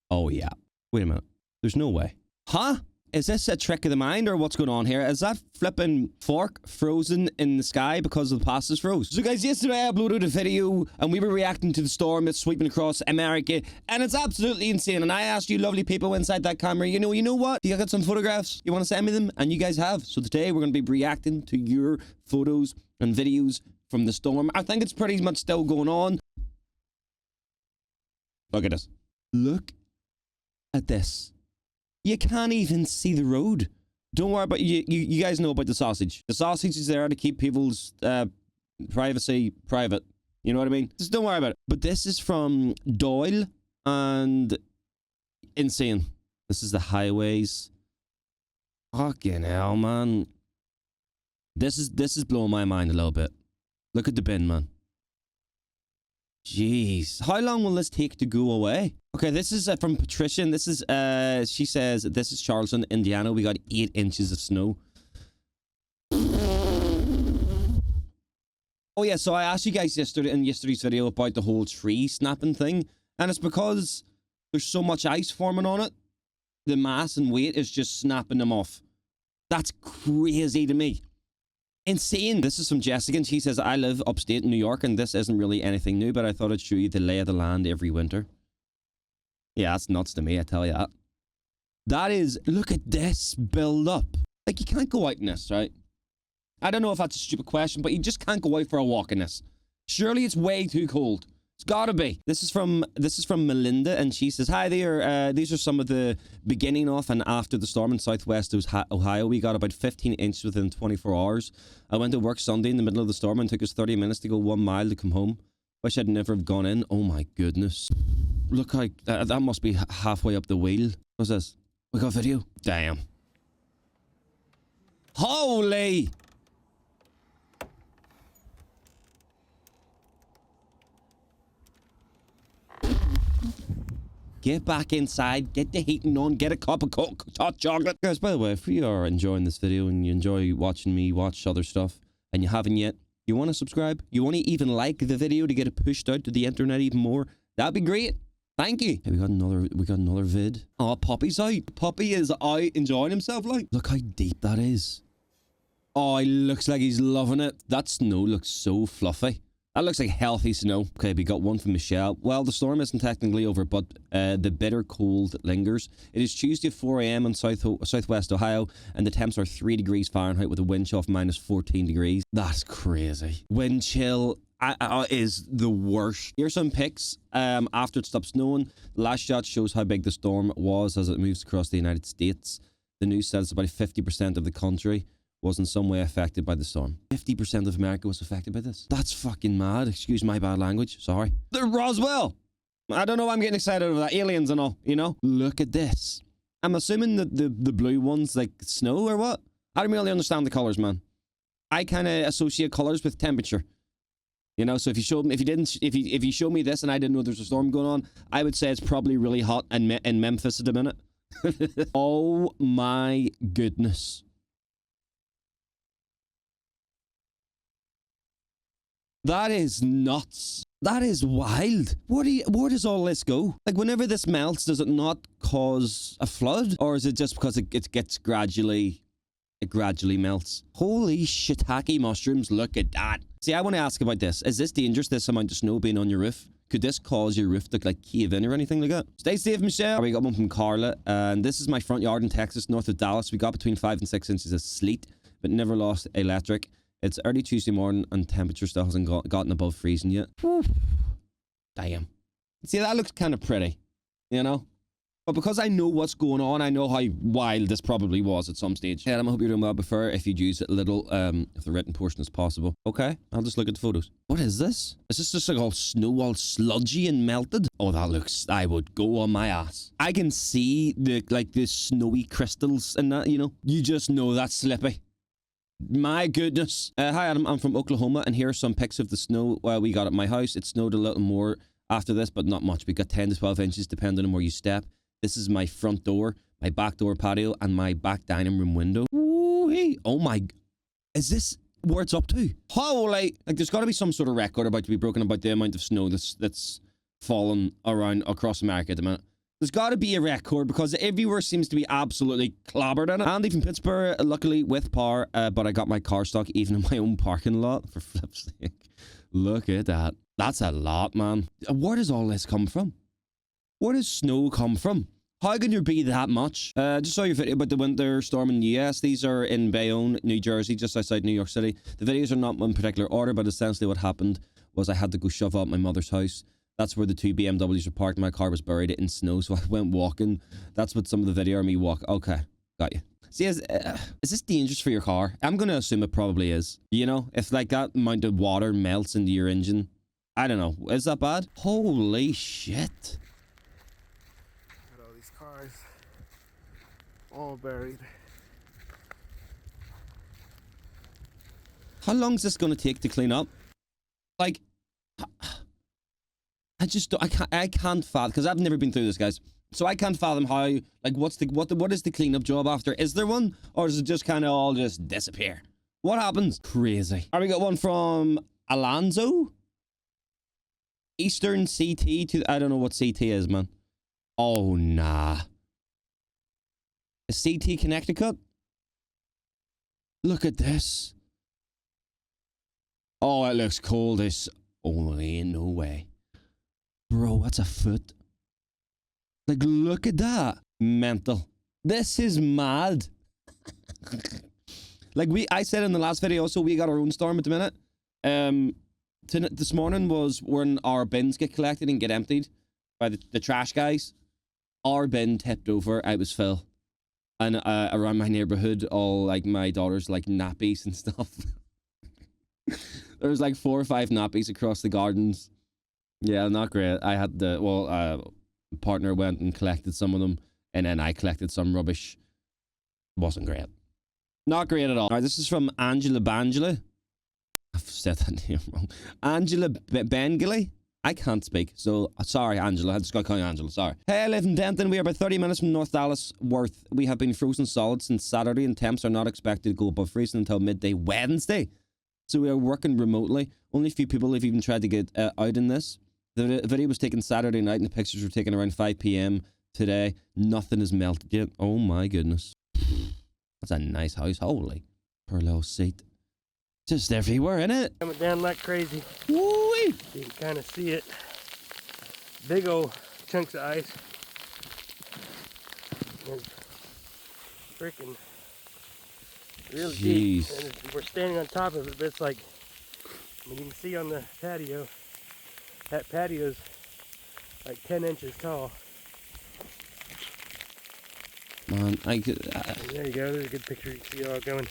Oh, yeah. Wait a minute. There's no way. Huh? Is this a trick of the mind or what's going on here? Is that flipping fork frozen in the sky because the pastas froze? So guys, yesterday I uploaded a video and we were reacting to the storm that's sweeping across America, and it's absolutely insane. And I asked you lovely people inside that camera, you know what? You got some photographs? You want to send me them? And you guys have. So today we're going to be reacting to your photos and videos from the storm. I think it's pretty much still going on. Look at this. Look at this. You can't even see the road. Don't worry about you guys know about the sausage. The sausage is there to keep people's privacy private. You know what I mean? Just don't worry about it. But this is from Doyle and insane. This is the highways. Fucking hell, man. This is blowing my mind a little bit. Look at the bin, man. Jeez. How long will this take to go away? Okay, this is from Patricia. And this is, she says, this is Charleston, Indiana. We got 8 inches of snow. Oh, yeah, so I asked you guys yesterday in yesterday's video about the whole tree snapping thing. And it's because there's so much ice forming on it. The mass and weight is just snapping them off. That's crazy to me. Insane. This is from Jessica, and she says, I live upstate New York, and this isn't really anything new, but I thought I'd show you the lay of the land every winter. Yeah, that's nuts to me, I tell you that. That is, look at this build up. Like, you can't go out in this, right? I don't know if that's a stupid question, but you just can't go out for a walk in this. Surely it's way too cold. It's gotta be. This is from Melinda, and she says, hi there. These are some of the beginning of and after the storm in southwest Ohio. We got about 15 inches within 24 hours. I went to work Sunday in the middle of the storm and took us 30 minutes to go 1 mile to come home. Wish I'd never have gone in. Oh my goodness. Look how that must be halfway up the wheel. What's this? We got video. Damn. Holy. Get back inside, get the heating on, get a cup of hot chocolate. Guys, by the way, if you are enjoying this video and you enjoy watching me watch other stuff and you haven't yet, you want to subscribe? You want to even like the video to get it pushed out to the internet even more? That'd be great. Thank you. Hey, we got another vid. Oh, Puppy's out. Puppy is out enjoying himself, like. Look how deep that is. Oh, he looks like he's loving it. That snow looks so fluffy. That looks like healthy snow. Okay, we got one from Michelle. Well, the storm isn't technically over, but the bitter cold lingers. It is Tuesday at 4 a.m. in southwest Ohio, and the temps are 3 degrees Fahrenheit with a wind chill of minus 14 degrees. That's crazy. Wind chill is the worst. Here's some pics after it stopped snowing. The last shot shows how big the storm was as it moves across the United States. The news says about 50% of the country was in some way affected by the storm. 50% of America was affected by this. That's fucking mad. Excuse my bad language. Sorry. The Roswell. I don't know why I'm getting excited over that. Aliens and all, you know? Look at this. I'm assuming that the blue ones like snow or what? I don't really understand the colors, man. I kind of associate colors with temperature. You know, so if you show me this and I didn't know there's a storm going on, I would say it's probably really hot in Memphis at the minute. Oh my goodness. That is nuts. That is wild. Where does all this go? Like, whenever this melts, does it not cause a flood? Or is it just because it gets gradually melts? Holy shiitake mushrooms, look at that. See, I want to ask about this. Is this dangerous, this amount of snow being on your roof? Could this cause your roof to like cave in or anything like that? Stay safe, Michelle. We got one from Carla. And this is my front yard in Texas, north of Dallas. We got between 5 and 6 inches of sleet, but never lost electric. It's early Tuesday morning and temperature still hasn't gotten above freezing yet. Damn. See, that looks kind of pretty, you know? But because I know what's going on, I know how wild this probably was at some stage. Yeah, I hope you're doing well. Prefer if you'd use it a little, if the written portion is possible. Okay, I'll just look at the photos. What is this? Is this just like all snow, all sludgy and melted? Oh, that looks, I would go on my ass. I can see the snowy crystals and that, you know? You just know that's slippy. My goodness. Hi, Adam. I'm from Oklahoma, and here are some pics of the snow we got at my house. It snowed a little more after this, but not much. We got 10 to 12 inches, depending on where you step. This is my front door, my back door patio, and my back dining room window. Ooh-wee. Oh my... Is this where it's up to? Holy... Like, there's got to be some sort of record about to be broken about the amount of snow that's fallen around across America at the minute. There's got to be a record because everywhere seems to be absolutely clobbered in it. Andy from Pittsburgh, luckily with power, but I got my car stuck even in my own parking lot, for flip's sake. Look at that. That's a lot, man. Where does all this come from? Where does snow come from? How can there be that much? Just saw your video about the winter storm in the US. These are in Bayonne, New Jersey, just outside New York City. The videos are not in particular order, but essentially what happened was I had to go shove out my mother's house. That's where the two BMWs were parked. My car was buried in snow, so I went walking. That's what some of the video of me walk. Okay, got you. See, is this dangerous for your car? I'm going to assume it probably is. You know, if like that amount of water melts into your engine. I don't know. Is that bad? Holy shit. Got all these cars all buried. How long is this going to take to clean up? Like, I can't fathom, because I've never been through this, guys. So I can't fathom how, like, what is the cleanup job after? Is there one? Or does it just kind of all just disappear? What happens? Crazy. All right, we got one from Alonzo. Eastern CT to, I don't know what CT is, man. Oh, nah. A CT Connecticut? Look at this. Oh, it looks cold. This, oh, ain't no way. Bro, that's a foot. Like, look at that. Mental. This is mad. Like I said in the last video, also, we got our own storm at the minute. This morning was when our bins get collected and get emptied by the trash guys. Our bin tipped over. I was full. And around my neighborhood, all like my daughter's like nappies and stuff. There was like 4 or 5 nappies across the gardens. Yeah, not great. I had partner went and collected some of them, and then I collected some rubbish. Wasn't great. Not great at all. All right, this is from Angela Bangela. I've said that name wrong. Angela Bengally. I can't speak, so sorry, Angela. I just got to call you Angela. Sorry. Hey, I live in Denton. We are about 30 minutes from North Dallas Worth. We have been frozen solid since Saturday, and temps are not expected to go above freezing until midday Wednesday. So we are working remotely. Only a few people have even tried to get out in this. The video was taken Saturday night, and the pictures were taken around 5 p.m. today. Nothing is melted yet. Oh my goodness. That's a nice house. Holy. Poor little seat. Just everywhere, innit? Coming down like crazy. Woo-wee. You can kind of see it. Big old chunks of ice. And freaking really deep. And we're standing on top of it, but it's like, I mean, you can see on the patio, that patio's like 10 inches tall. Man, there you go. There's a good picture. You can see it all going.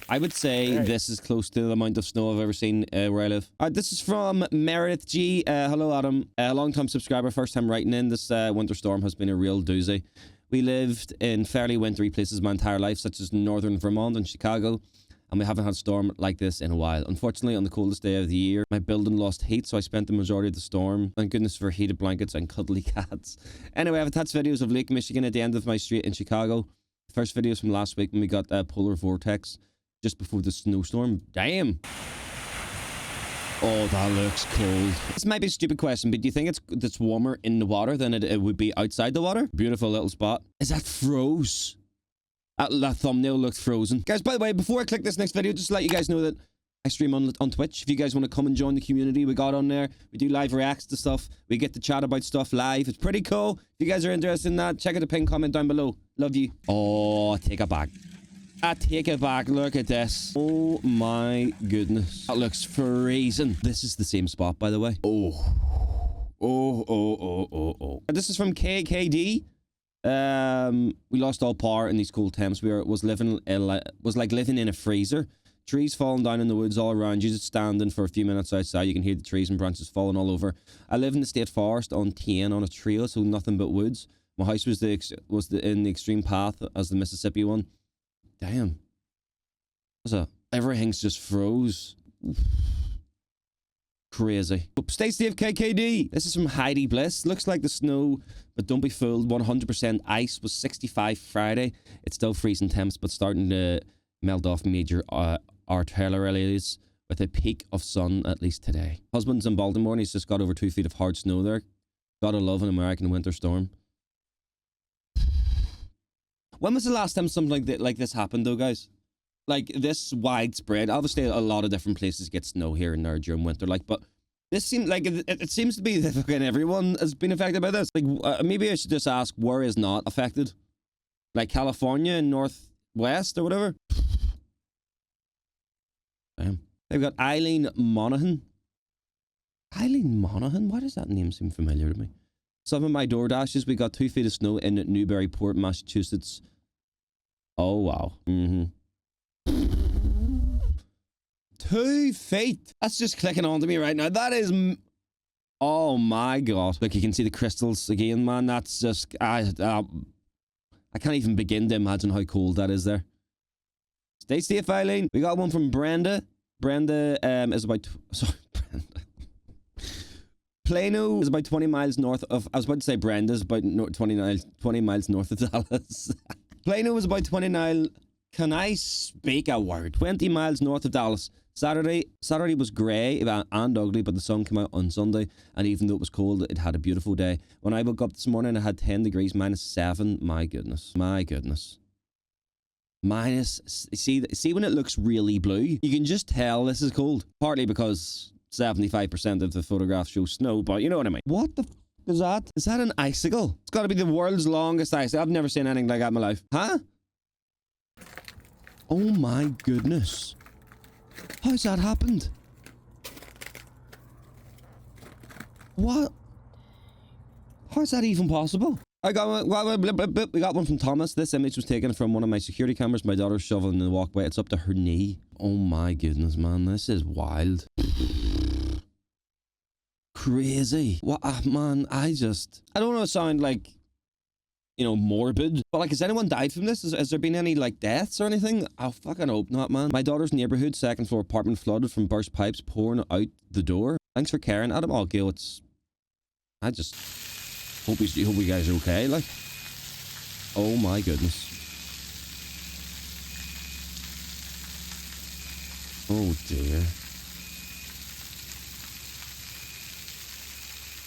I would say this is close to the amount of snow I've ever seen where I live. This is from Meredith G. Hello, Adam. A long-time subscriber, first time writing in. This winter storm has been a real doozy. We lived in fairly wintry places my entire life, such as northern Vermont and Chicago, and we haven't had a storm like this in a while. Unfortunately, on the coldest day of the year, my building lost heat, so I spent the majority of the storm. Thank goodness for heated blankets and cuddly cats. Anyway, I've attached videos of Lake Michigan at the end of my street in Chicago. The first videos from last week when we got a polar vortex just before the snowstorm. Damn. Oh, that looks cold. This might be a stupid question, but do you think it's warmer in the water than it would be outside the water? Beautiful little spot. Is that froze? That thumbnail looked frozen. Guys, by the way, before I click this next video, just to let you guys know that I stream on Twitch. If you guys want to come and join the community, we got on there. We do live reacts to stuff. We get to chat about stuff live. It's pretty cool. If you guys are interested in that, check out the pinned comment down below. Love you. Oh, take it back. I take it back. Look at this. Oh my goodness. That looks freezing. This is the same spot, by the way. Oh. This is from KKD. We lost all power in these cold temps. Was like living in a freezer. Trees falling down in the woods all around you. Just standing for a few minutes outside, you can hear the trees and branches falling all over. I live in the state forest on 10 on a trail, so nothing but woods. My house was in the extreme path as the Mississippi one. Damn. Everything's just froze. Crazy. Stay safe, KKD. This is from Heidi Bliss. Looks like the snow, but don't be fooled. 100% ice was 65 Friday. It's still freezing temps, but starting to melt off major arterials with a peak of sun at least today. Husband's in Baltimore and he's just got over 2 feet of hard snow there. Gotta love an American winter storm. When was the last time something like this happened, though, guys? Like, this widespread. Obviously, a lot of different places get snow here and there during winter, like, but this seems like it seems to be that fucking everyone has been affected by this. Like, maybe I should just ask where is not affected? Like California and Northwest or whatever? Damn. They've got Eileen Monaghan. Eileen Monaghan? Why does that name seem familiar to me? Some of my door dashes, we got 2 feet of snow in Newburyport, Massachusetts. Oh, wow. 2 feet. That's just clicking onto me right now. That is... Oh, my God. Look, you can see the crystals again, man. That's just... I can't even begin to imagine how cold that is there. Stay safe, Eileen. We got one from Brenda. Brenda is about... Sorry, Brenda. Plano is about 20 miles north of... I was about to say Brenda's about 20 miles north of Dallas. Plano is about 29... Can I speak a word? 20 miles north of Dallas. Saturday was grey and ugly, but the sun came out on Sunday, and even though it was cold, it had a beautiful day. When I woke up this morning, I had 10 degrees, -7. My goodness. My goodness. See when it looks really blue? You can just tell this is cold. Partly because 75% of the photographs show snow, but you know what I mean. What the f is that? Is that an icicle? It's got to be the world's longest icicle. I've never seen anything like that in my life. Huh? Oh my goodness. How's that happened? What? How's that even possible? We got one from Thomas. This image was taken from one of my security cameras. My daughter's shoveling in the walkway. It's up to her knee. Oh my goodness, man. This is wild. Crazy. What, man, I don't want to sound like, you know, morbid, but like, has anyone died from this? Has there been any like deaths or anything? I fucking hope not, man. My daughter's neighborhood, 2nd floor apartment flooded from burst pipes pouring out the door. Thanks for caring, Adam. All Gail, I just hope you guys are okay. Like, oh my goodness. Oh dear.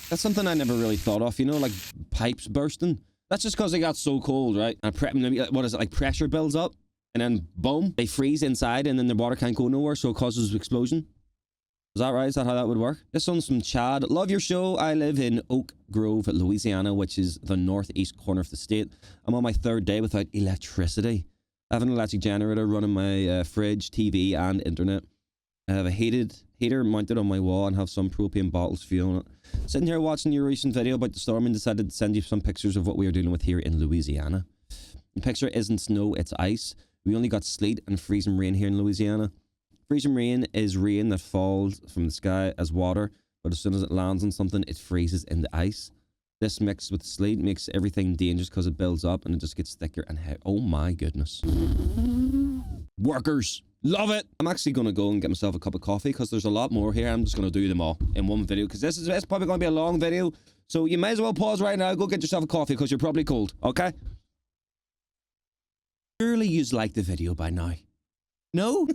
That's something I never really thought of, you know, like pipes bursting. That's just because they got so cold, right? And what is it, like pressure builds up and then boom, they freeze inside and then the water can't go nowhere, so it causes explosion. Is that right? Is that how that would work? This one's from Chad. Love your show. I live in Oak Grove, Louisiana, which is the northeast corner of the state. I'm on my 3rd day without electricity. I have an electric generator running my fridge, TV, and internet. I have a heater mounted on my wall and have some propane bottles fueling it. Sitting here watching your recent video about the storm and decided to send you some pictures of what we are dealing with here in Louisiana. The picture isn't snow, it's ice. We only got sleet and freezing rain here in Louisiana. Freezing rain is rain that falls from the sky as water, but as soon as it lands on something, it freezes into ice. This mixed with sleet makes everything dangerous because it builds up and it just gets thicker and heavy. Oh my goodness. Workers. Love it. I'm actually going to go and get myself a cup of coffee because there's a lot more here. I'm just going to do them all in one video because it's probably going to be a long video. So you might as well pause right now. Go get yourself a coffee because you're probably cold. Okay? Surely you'd like the video by now. No?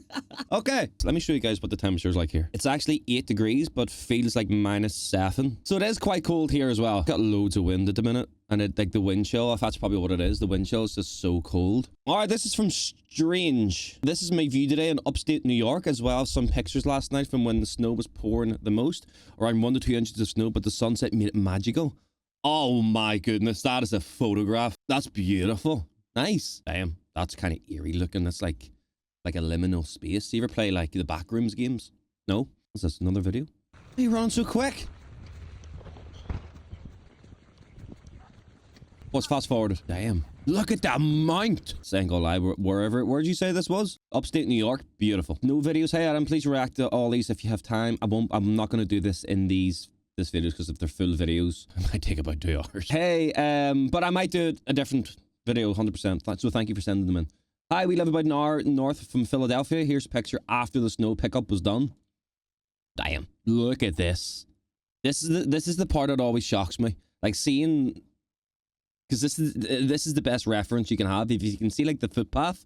Okay. So let me show you guys what the temperature is like here. It's actually 8 degrees, but feels like -7. So it is quite cold here as well. Got loads of wind at the minute. And it, like the wind chill, if that's probably what it is. The wind chill is just so cold. All right, this is from Strange. This is my view today in upstate New York, as well as some pictures last night from when the snow was pouring the most. Around 1 to 2 inches of snow, but the sunset made it magical. Oh my goodness, that is a photograph. That's beautiful. Nice. Damn, that's kind of eerie looking. That's like a liminal space. You ever play like the Backrooms games? No? Is this another video? Hey, you're running so quick. What's fast forwarded? Damn. Look at that mount. Saying go lie, where'd you say this was? Upstate New York. Beautiful. No videos. Hey Adam, please react to all these if you have time. I'm not going to do this in this videos because if they're full videos, it might take about 2 hours. Hey, but I might do a different video 100%. So thank you for sending them in. Hi, we live about an hour north from Philadelphia. Here's a picture after the snow pickup was done. Damn. Look at this. This is the part that always shocks me. Like seeing, because this is the best reference you can have. If you can see like the footpath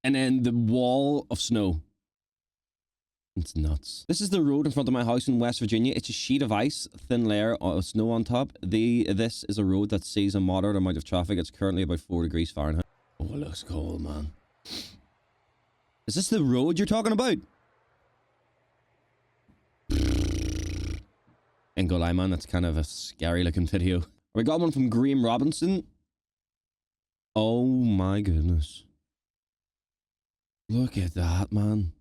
and then the wall of snow. It's nuts. This is the road in front of my house in West Virginia. It's a sheet of ice, thin layer of snow on top. This is a road that sees a moderate amount of traffic. It's currently about 4 degrees Fahrenheit. Oh, it looks cool, man. Is this the road you're talking about? Ain't gonna lie, man, that's kind of a scary looking video. We got one from Graham Robinson. Oh my goodness. Look at that, man.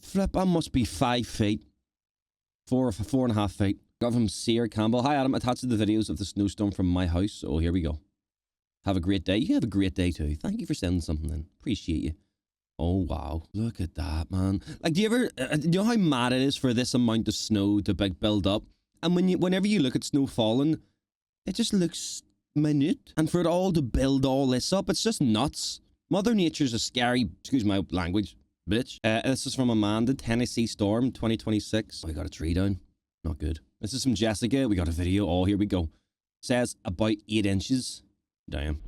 Flip, I must be 5 feet. 4.5 feet. Got from Sear Campbell. Hi, Adam. Attached to the videos of the snowstorm from my house. Oh, here we go. Have a great day. You have a great day too. Thank you for sending something in. Appreciate you. Oh, wow. Look at that, man. Like, do you ever... do you know how mad it is for this amount of snow to build up? And whenever you look at snow falling, it just looks minute. And for it all to build all this up, it's just nuts. Mother Nature's a scary... Excuse my language, bitch. This is from Amanda. Tennessee Storm 2026. Oh, I got a tree down. Not good. This is from Jessica. We got a video. Oh, here we go. Says about 8 inches. Damn.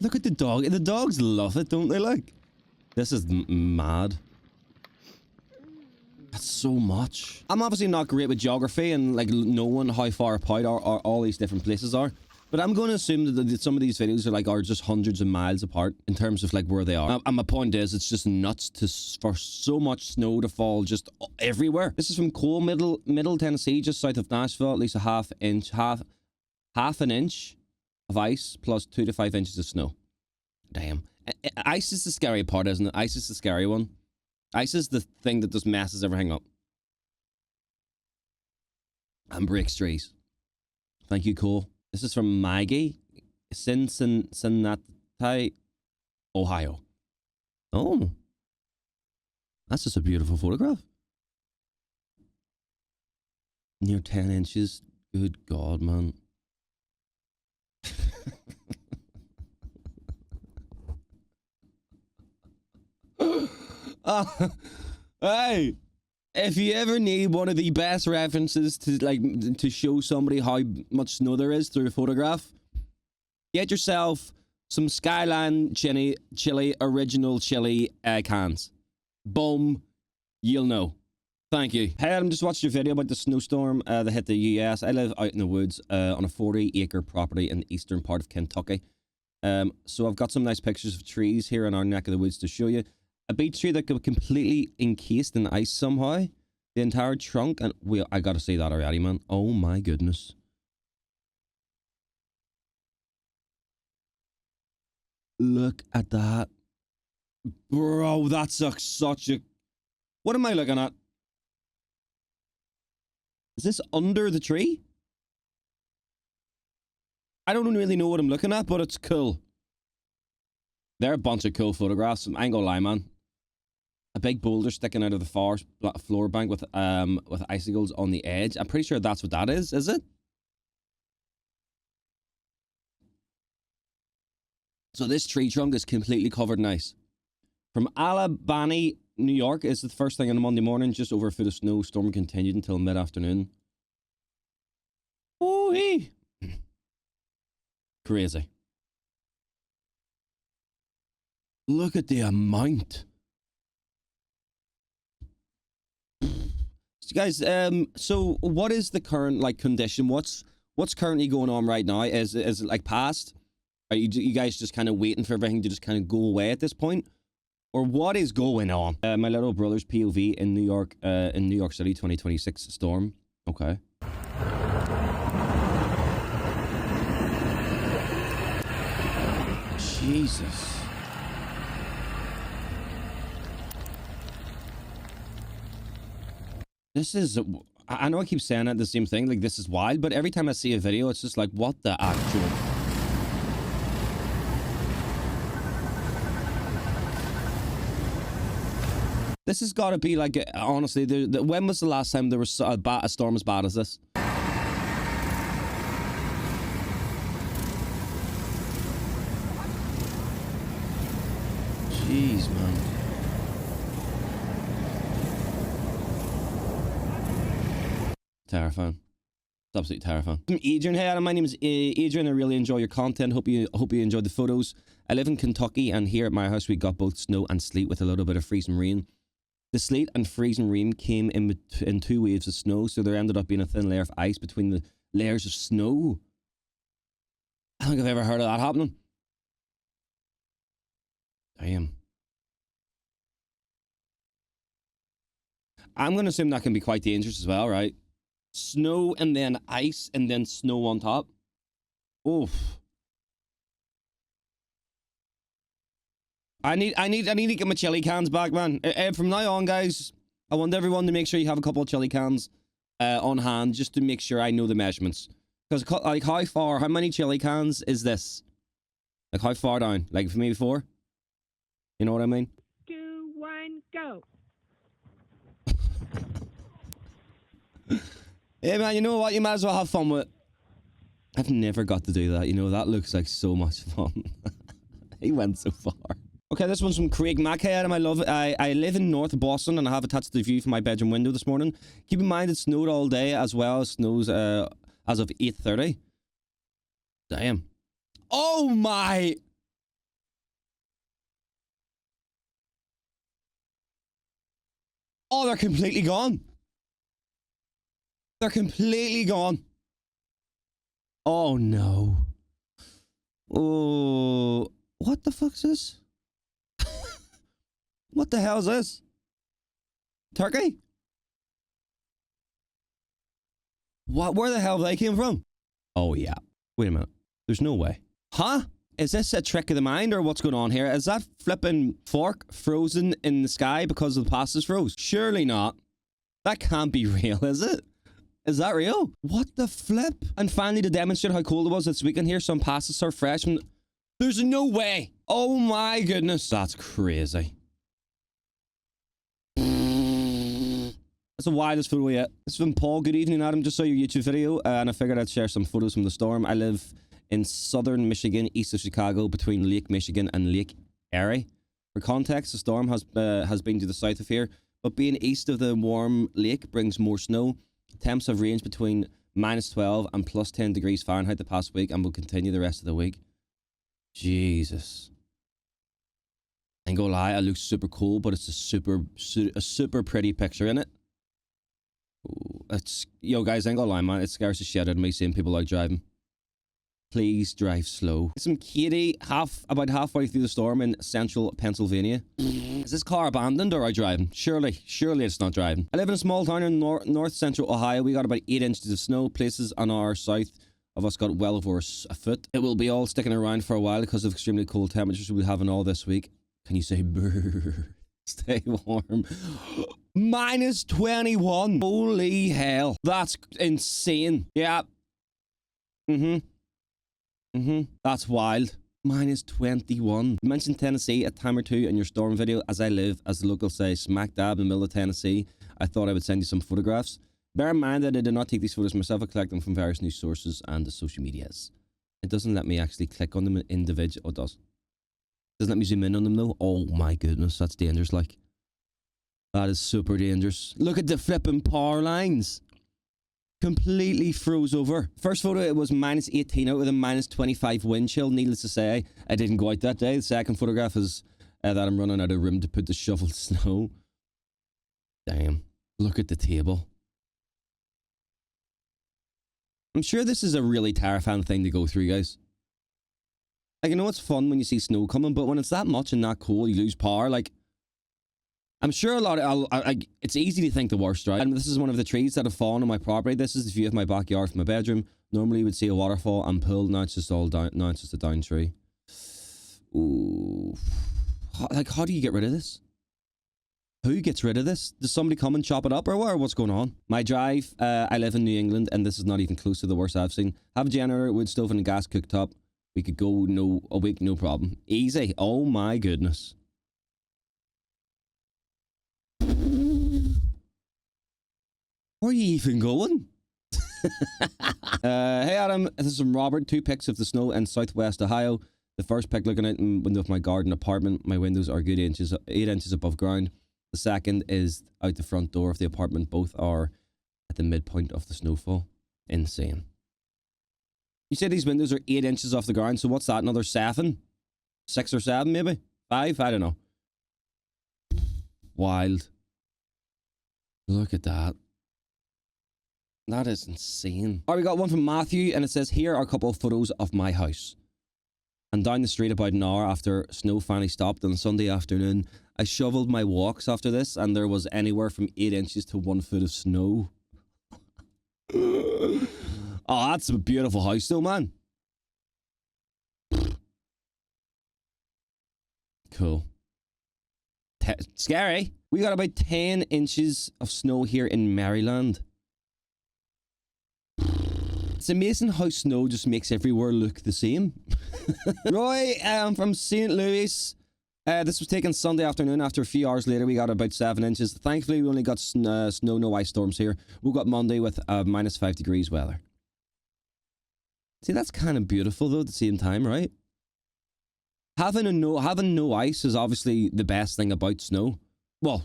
Look at the dog. The dogs love it, don't they? Like, this is mad. That's so much. I'm obviously not great with geography and like knowing how far apart all these different places are. But I'm going to assume that some of these videos are just hundreds of miles apart in terms of like where they are. And my point is, it's just nuts for so much snow to fall just everywhere. This is from Cole, Middle Tennessee, just south of Nashville. At least a half an inch of ice plus 2 to 5 inches of snow. Damn. Ice is the scary part, isn't it? Ice is the scary one. Ice is the thing that just messes everything up. And breaks trees. Thank you, Cole. This is from Maggie, Cincinnati, Ohio. Oh. That's just a beautiful photograph. Near 10 inches. Good God, man. Hey, if you ever need one of the best references to show somebody how much snow there is through a photograph, get yourself some Skyline chili original chili cans. Boom, you'll know. Thank you. Hey, I'm just watching your video about the snowstorm that hit the US. I live out in the woods on a 40-acre property in the eastern part of Kentucky. So I've got some nice pictures of trees here in our neck of the woods to show you. A beech tree that got completely encased in ice somehow. The entire trunk. And I gotta see that already, man. Oh my goodness. Look at that. Bro, that's such a... What am I looking at? Is this under the tree? I don't really know what I'm looking at, but it's cool. They're a bunch of cool photographs. I ain't gonna lie, man. A big boulder sticking out of the floor bank with icicles on the edge. I'm pretty sure that's what that is it? So this tree trunk is completely covered in ice. From Alabama, New York is the first thing on a Monday morning, just over a foot of snow. Storm continued until mid-afternoon. Oh-wee. Crazy. Look at the amount. So guys, so what is the current condition? What's currently going on right now? Is it like past? Are you guys just kind of waiting for everything to just kind of go away at this point? Or what is going on? My little brother's POV in New York City 2026 storm. Okay. Jesus. This is, I know I keep saying the same thing, like this is wild, but every time I see a video, it's just like, what the actual... This has got to be like, honestly, when was the last time there was a storm as bad as this? Jeez, man. Terrifying. It's absolutely terrifying. I'm Adrian. Hey Adam, my name is Adrian. I really enjoy your content. Hope you enjoyed the photos. I live in Kentucky, and here at my house we got both snow and sleet with a little bit of freezing rain. The sleet and freezing rain came in two waves of snow, so there ended up being a thin layer of ice between the layers of snow. I don't think I've ever heard of that happening. Damn. I'm going to assume that can be quite dangerous as well, right? Snow and then ice and then snow on top. Oof. I need to get my chili cans back, man. From now on, guys, I want everyone to make sure you have a couple of chili cans on hand, just to make sure I know the measurements. Because, like, how many chili cans is this? Like, how far down? Like, maybe 4? You know what I mean? 2, 1, go. Hey, man, you know what? You might as well have fun with it. I've never got to do that. You know, that looks like so much fun. He went so far. Okay, this one's from Craig Mackhead. I live in North Boston and I have attached the view from my bedroom window this morning. Keep in mind it snowed all day as well as snows as of 8:30. Damn. Oh my! Oh, they're completely gone. They're completely gone. Oh no. Oh, what the fuck's this? What the hell is this? Turkey? What? Where the hell they came from? Oh yeah. Wait a minute. There's no way. Huh? Is this a trick of the mind or what's going on here? Is that flipping fork frozen in the sky because the pasta's froze? Surely not. That can't be real, is it? Is that real? What the flip? And finally, to demonstrate how cold it was this weekend here, some pastas are fresh from... There's no way. Oh my goodness. That's crazy. That's the wildest photo yet. This is from Paul. Good evening, Adam. Just saw your YouTube video and I figured I'd share some photos from the storm. I live in southern Michigan, east of Chicago, between Lake Michigan and Lake Erie. For context, the storm has been to the south of here, but being east of the warm lake brings more snow. Temps have ranged between -12 and +10 degrees Fahrenheit the past week and will continue the rest of the week. Jesus. I ain't gonna lie, it looks super cool, but it's a super pretty picture, innit? It's, yo guys, I ain't gonna lie, man, it scares the shit out of me seeing people out driving. Please drive slow. Some Katie, about halfway through the storm in central Pennsylvania. Is this car abandoned or are I driving? Surely it's not driving. I live in a small town in north central Ohio. We got about 8 inches of snow. Places on our south of us got well over a foot. It will be all sticking around for a while because of extremely cold temperatures we'll be having all this week. Can you say brrr? Stay warm. -21. Holy hell. That's insane. Yeah. That's wild. -21. You mentioned Tennessee a time or two in your storm video. As I live, as the locals say, smack dab in the middle of Tennessee, I thought I would send you some photographs. Bear in mind that I did not take these photos myself. I collect them from various news sources and the social medias. It doesn't let me actually click on them individually. Oh, it does. Doesn't let me zoom in on them though. Oh my goodness, that's dangerous. Like, that is super dangerous. Look at the flipping power lines. Completely froze over. First photo, it was -18 out with a -25 wind chill. Needless to say, I didn't go out that day. The second photograph is that I'm running out of room to put the shoveled snow. Damn. Look at the table. I'm sure this is a really terrifying thing to go through, guys. Like, I know it's fun when you see snow coming, but when it's that much and that cold, you lose power. Like, I'm sure a lot of... it's easy to think the worst, right? And this is one of the trees that have fallen on my property. This is the view of my backyard from my bedroom. Normally you would see a waterfall and pool. Now it's just all down. Now it's just a down tree. Ooh. How do you get rid of this? Who gets rid of this? Does somebody come and chop it up or what? Or what's going on? My drive, I live in New England and this is not even close to the worst I've seen. Have a generator, wood stove and a gas cooktop. We could go a week, no problem. Easy. Oh my goodness. Where are you even going? Hey Adam, this is from Robert. 2 pics of the snow in southwest Ohio. The first pic looking out the window of my garden apartment. My windows are good 8 inches above ground. The second is out the front door of the apartment. Both are at the midpoint of the snowfall. Insane. You say these windows are 8 inches off the ground, so what's that? Another 7? 6 or 7 maybe? 5? I don't know. Wild. Look at that. That is insane. All right, we got one from Matthew, and it says, here are a couple of photos of my house. And down the street about an hour after snow finally stopped on Sunday afternoon, I shoveled my walks after this, and there was anywhere from 8 inches to 1 foot of snow. Oh, that's a beautiful house though, man. Cool. Scary. We got about 10 inches of snow here in Maryland. It's amazing how snow just makes everywhere look the same. Roy from St. Louis. This was taken Sunday afternoon. After a few hours later, we got about 7 inches. Thankfully, we only got snow, no ice storms here. We got Monday with minus 5 degrees weather. See, that's kind of beautiful though at the same time, right? Having no ice is obviously the best thing about snow. Well,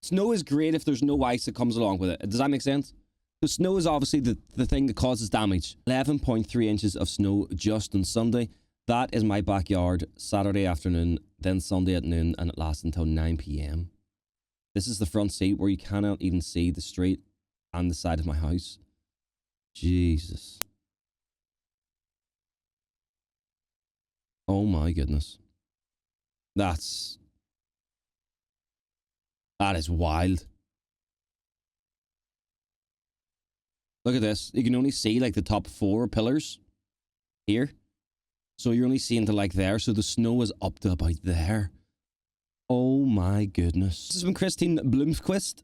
snow is great if there's no ice that comes along with it. Does that make sense? So snow is obviously the thing that causes damage. 11.3 inches of snow just on Sunday. That is my backyard Saturday afternoon, then Sunday at noon, and it lasts until 9 p.m. This is the front seat where you cannot even see the street and the side of my house. Jesus. Oh my goodness. That is wild. Look at this. You can only see like the top 4 pillars here. So you're only seeing to like there. So the snow is up to about there. Oh my goodness. This is from Christine Bloomquist.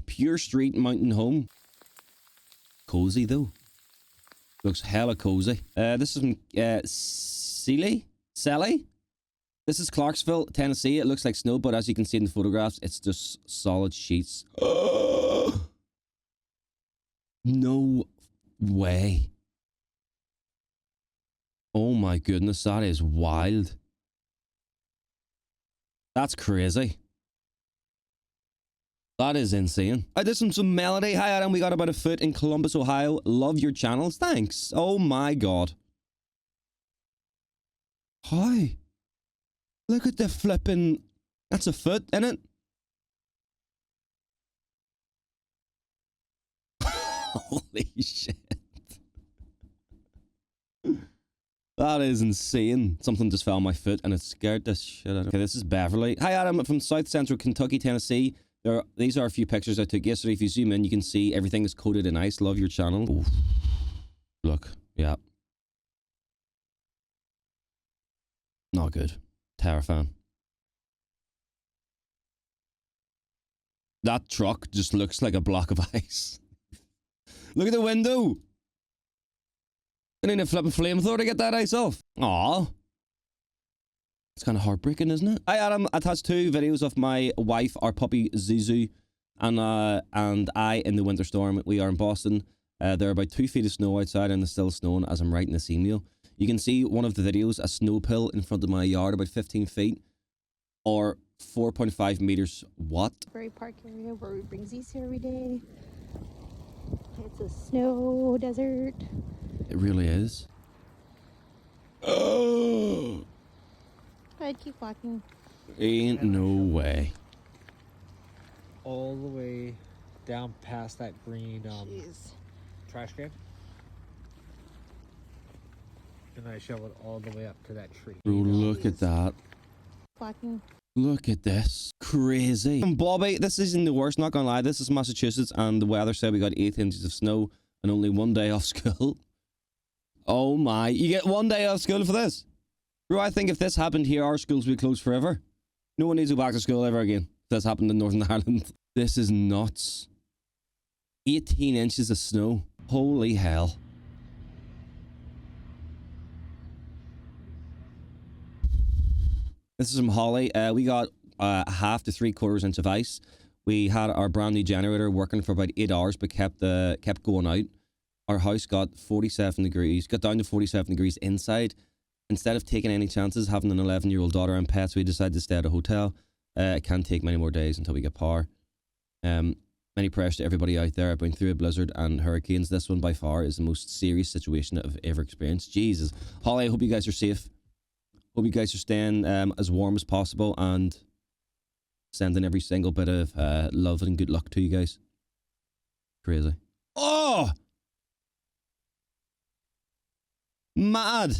Pure Street Mountain Home. Cozy though. Looks hella cozy. This is from Sally. This is Clarksville, Tennessee. It looks like snow, but as you can see in the photographs, it's just solid sheets. No way. Oh my goodness, that is wild. That's crazy. That is insane. I did some melody. Hi Adam, we got about a foot in Columbus, Ohio. Love your channels. Thanks. Oh my god. Hi. Look at the flipping... That's a foot, innit? Holy shit. That is insane. Something just fell on my foot and it scared the shit out of me. Okay, this is Beverly. Hi Adam, from South Central Kentucky, Tennessee. These are a few pictures I took yesterday. If you zoom in, you can see everything is coated in ice. Love your channel. Oof. Look, yeah. Not good. Terrifying. That truck just looks like a block of ice. Look at the window. I need a flipping flamethrower to get that ice off. Aw. It's kind of heartbreaking, isn't it? Hi Adam, I attached 2 videos of my wife, our puppy Zuzu, and I in the winter storm. We are in Boston. There are about 2 feet of snow outside and it's still snowing as I'm writing this email. You can see one of the videos, a snow pill in front of my yard, about 15 feet or 4.5 meters. What? Prairie Park area where we bring these here every day. It's a snow desert. It really is. Oh. I'd keep walking. Ain't no way. All the way down past that green trash can. And I shoveled all the way up to that tree. Bro, look at that. Walking. Look at this. Crazy. And Bobby, this isn't the worst, not gonna lie. This is Massachusetts and the weather said we got 8 inches of snow and only 1 day off school. Oh my. You get 1 day off school for this? Bro, I think if this happened here, our schools would be closed forever. No one needs to go back to school ever again. If this happened in Northern Ireland. This is nuts. 18 inches of snow. Holy hell. This is from Holly. We got 1/2 to 3/4 inch of ice. We had our brand new generator working for about 8 hours, but kept going out. Our house got 47 degrees, got down to 47 degrees inside. Instead of taking any chances, having an 11-year-old daughter and pets, we decided to stay at a hotel. It can't take many more days until we get power. Many prayers to everybody out there. I've been through a blizzard and hurricanes. This one by far is the most serious situation I've ever experienced. Jesus. Holly, I hope you guys are safe. Hope you guys are staying as warm as possible and Sending every single bit of love and good luck to you guys. Crazy. Oh! Mad!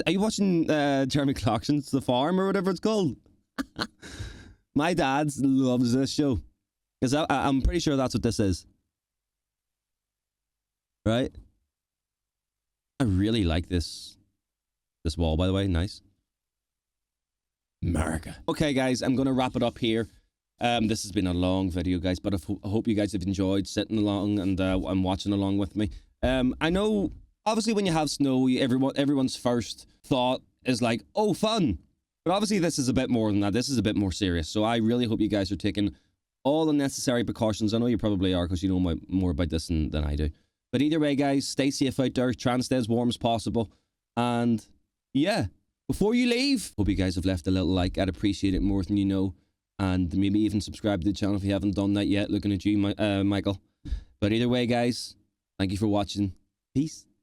Are you watching Jeremy Clarkson's The Farm or whatever it's called? My dad loves this show. Because I'm pretty sure that's what this is. Right? I really like this wall, by the way. Nice. America. Okay, guys, I'm going to wrap it up here. This has been a long video, guys, but I hope you guys have enjoyed sitting along and watching along with me. I know, obviously, when you have snow, everyone's first thought is like, oh, fun. But obviously, this is a bit more than that. This is a bit more serious. So I really hope you guys are taking all the necessary precautions. I know you probably are because you know more about this than I do. But either way, guys, stay safe out there. Try and stay as warm as possible. And yeah, before you leave, hope you guys have left a little like. I'd appreciate it more than you know. And maybe even subscribe to the channel if you haven't done that yet. Looking at you, Michael. But either way, guys, thank you for watching. Peace.